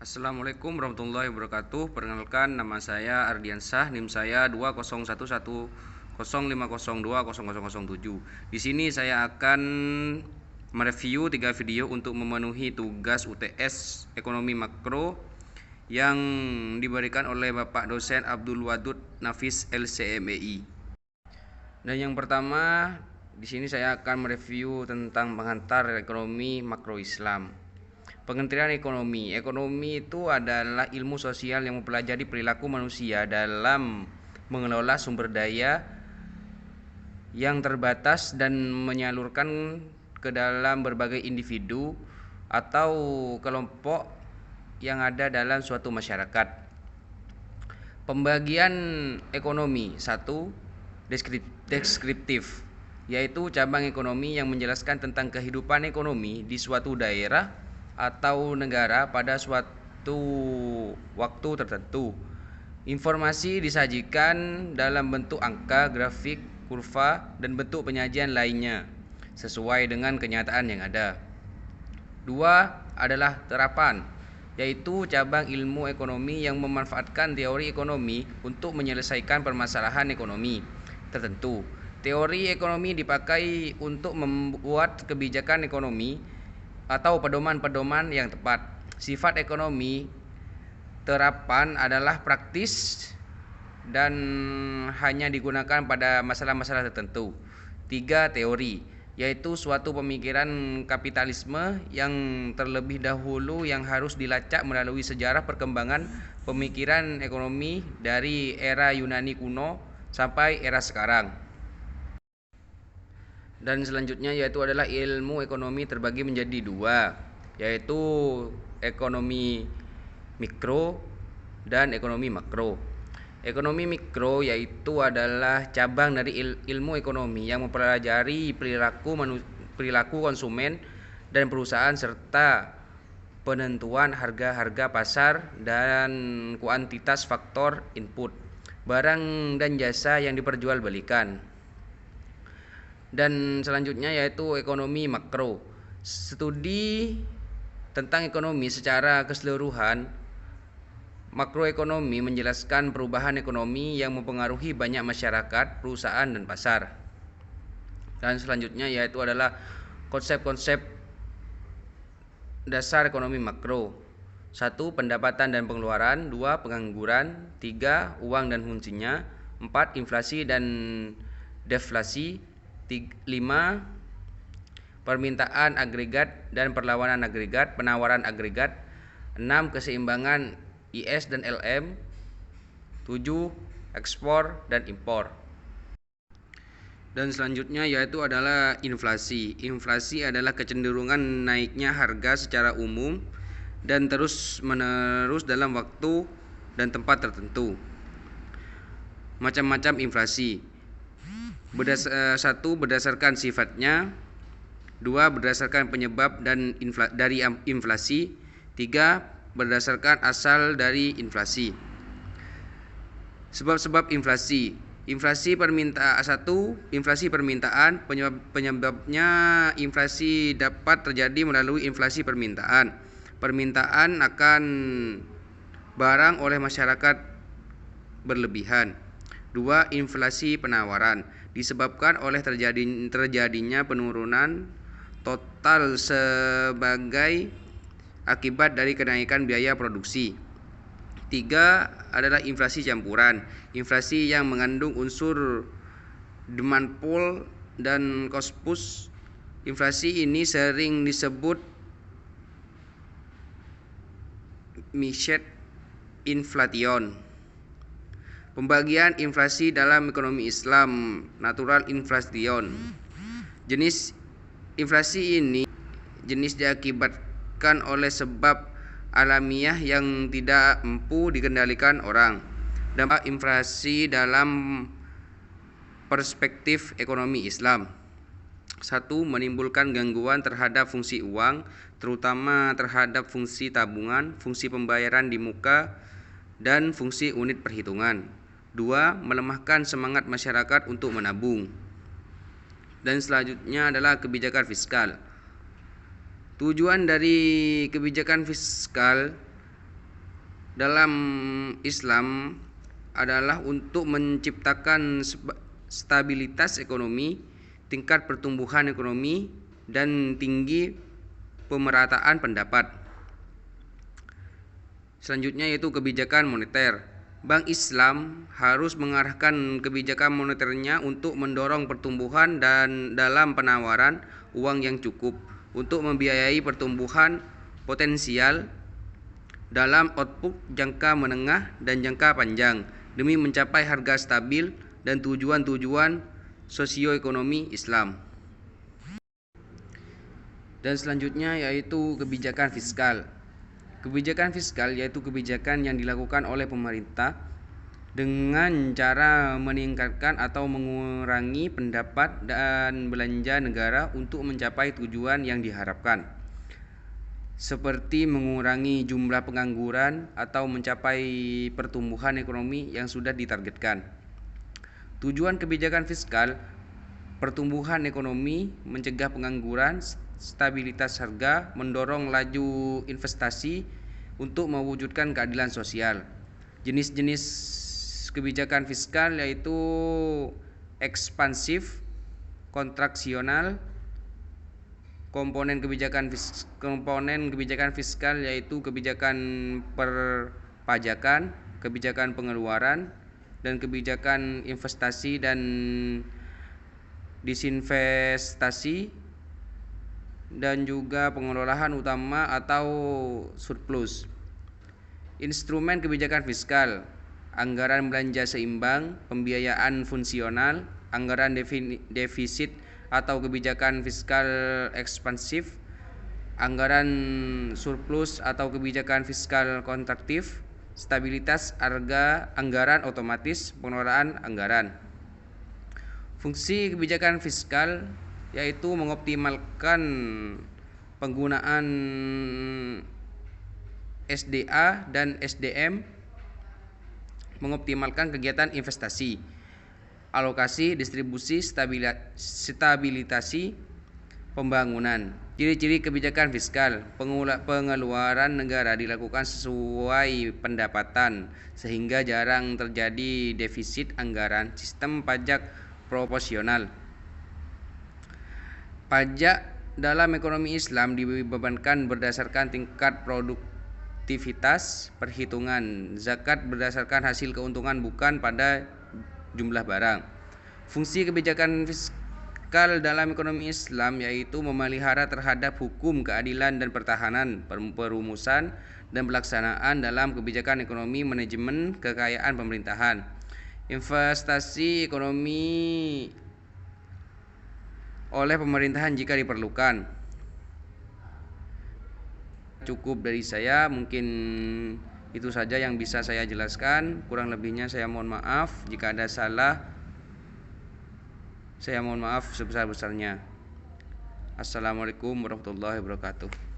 Assalamualaikum warahmatullahi wabarakatuh. Perkenalkan, nama saya Ardiansyah, NIM saya 201105020007. Di sini saya akan mereview 3 video untuk memenuhi tugas UTS Ekonomi Makro yang diberikan oleh Bapak dosen Abdul Wadud Nafis LCMEI. Dan yang pertama, di sini saya akan mereview tentang pengantar ekonomi makro Islam. Pengertian ekonomi. Ekonomi itu adalah ilmu sosial yang mempelajari perilaku manusia dalam mengelola sumber daya yang terbatas dan menyalurkan ke dalam berbagai individu atau kelompok yang ada dalam suatu masyarakat. Pembagian ekonomi. 1. Deskriptif, yaitu cabang ekonomi yang menjelaskan tentang kehidupan ekonomi di suatu daerah atau negara pada suatu waktu tertentu. Informasi disajikan dalam bentuk angka, grafik, kurva, dan bentuk penyajian lainnya sesuai dengan kenyataan yang ada. 2 adalah terapan, yaitu cabang ilmu ekonomi yang memanfaatkan teori ekonomi untuk menyelesaikan permasalahan ekonomi tertentu. Teori ekonomi dipakai untuk membuat kebijakan ekonomi atau pedoman-pedoman yang tepat. Sifat ekonomi terapan adalah praktis dan hanya digunakan pada masalah-masalah tertentu. 3. Teori, yaitu suatu pemikiran kapitalisme yang terlebih dahulu yang harus dilacak melalui sejarah perkembangan pemikiran ekonomi dari era Yunani kuno sampai era sekarang. Dan selanjutnya yaitu adalah ilmu ekonomi terbagi menjadi 2, yaitu ekonomi mikro dan ekonomi makro. Ekonomi mikro yaitu adalah cabang dari ilmu ekonomi yang mempelajari perilaku konsumen dan perusahaan serta penentuan harga-harga pasar dan kuantitas faktor input barang dan jasa yang diperjualbelikan. Dan selanjutnya yaitu ekonomi makro. Studi tentang ekonomi secara keseluruhan. Makroekonomi menjelaskan perubahan ekonomi yang mempengaruhi banyak masyarakat, perusahaan, dan pasar. Dan selanjutnya yaitu adalah konsep-konsep dasar ekonomi makro. 1. Pendapatan dan pengeluaran. 2. Pengangguran. 3. Uang dan fungsinya. 4. Inflasi dan deflasi. 5. Permintaan agregat dan perlawanan agregat, penawaran agregat. 6. Keseimbangan IS dan LM. 7. Ekspor dan impor. Dan selanjutnya yaitu adalah inflasi. Inflasi adalah kecenderungan naiknya harga secara umum dan terus-menerus dalam waktu dan tempat tertentu. Macam-macam inflasi. 1. Berdasarkan sifatnya. 2. Berdasarkan penyebab dan dari inflasi. 3. Berdasarkan asal dari inflasi. Sebab-sebab inflasi. Inflasi permintaan. 1. Inflasi permintaan. Penyebabnya inflasi dapat terjadi melalui inflasi permintaan. Permintaan akan barang oleh masyarakat berlebihan. 2. Inflasi penawaran. Disebabkan oleh terjadinya penurunan total sebagai akibat dari kenaikan biaya produksi. 3. Adalah inflasi campuran. Inflasi yang mengandung unsur demand pull dan cost push. Inflasi ini sering disebut mixed inflation. Pembagian inflasi dalam ekonomi Islam. Natural inflation. Jenis inflasi ini diakibatkan oleh sebab alamiah yang tidak mampu dikendalikan orang. Dampak inflasi dalam perspektif ekonomi Islam. 1. Menimbulkan gangguan terhadap fungsi uang, terutama terhadap fungsi tabungan, fungsi pembayaran di muka, dan fungsi unit perhitungan. 2. Melemahkan semangat masyarakat untuk menabung. Dan selanjutnya adalah kebijakan fiskal. Tujuan dari kebijakan fiskal dalam Islam adalah untuk menciptakan stabilitas ekonomi, tingkat pertumbuhan ekonomi, dan tinggi pemerataan pendapat. Selanjutnya yaitu kebijakan moneter. Bank Islam harus mengarahkan kebijakan moneternya untuk mendorong pertumbuhan dan dalam penawaran uang yang cukup untuk membiayai pertumbuhan potensial dalam output jangka menengah dan jangka panjang demi mencapai harga stabil dan tujuan-tujuan sosioekonomi Islam. Dan selanjutnya yaitu kebijakan fiskal. Kebijakan fiskal yaitu kebijakan yang dilakukan oleh pemerintah dengan cara meningkatkan atau mengurangi pendapat dan belanja negara untuk mencapai tujuan yang diharapkan, seperti mengurangi jumlah pengangguran atau mencapai pertumbuhan ekonomi yang sudah ditargetkan. Tujuan kebijakan fiskal: pertumbuhan ekonomi, mencegah pengangguran, stabilitas harga, mendorong laju investasi untuk mewujudkan keadilan sosial. Jenis-jenis kebijakan fiskal yaitu ekspansif, kontraksional. Komponen kebijakan fiskal yaitu kebijakan perpajakan, kebijakan pengeluaran, dan kebijakan investasi dan disinvestasi, dan juga pengelolaan utama atau surplus. Instrumen kebijakan fiskal: anggaran belanja seimbang, pembiayaan fungsional, anggaran defisit atau kebijakan fiskal ekspansif, anggaran surplus atau kebijakan fiskal kontraktif, stabilitas harga, anggaran otomatis, pengelolaan anggaran. Fungsi kebijakan fiskal yaitu mengoptimalkan penggunaan SDA dan SDM, mengoptimalkan kegiatan investasi, alokasi, distribusi, stabilitasi pembangunan. Ciri-ciri kebijakan fiskal: pengeluaran negara dilakukan sesuai pendapatan sehingga jarang terjadi defisit anggaran. Sistem pajak proporsional. Pajak dalam ekonomi Islam dibebankan berdasarkan tingkat produktivitas perhitungan. Zakat berdasarkan hasil keuntungan, bukan pada jumlah barang. Fungsi kebijakan fiskal dalam ekonomi Islam yaitu memelihara terhadap hukum, keadilan, dan pertahanan, perumusan, dan pelaksanaan dalam kebijakan ekonomi, manajemen kekayaan pemerintahan, investasi ekonomi oleh pemerintahan jika diperlukan. Cukup dari saya, mungkin itu saja yang bisa saya jelaskan. Kurang lebihnya saya mohon maaf. Jika ada salah, saya mohon maaf sebesar-besarnya. Assalamualaikum warahmatullahi wabarakatuh.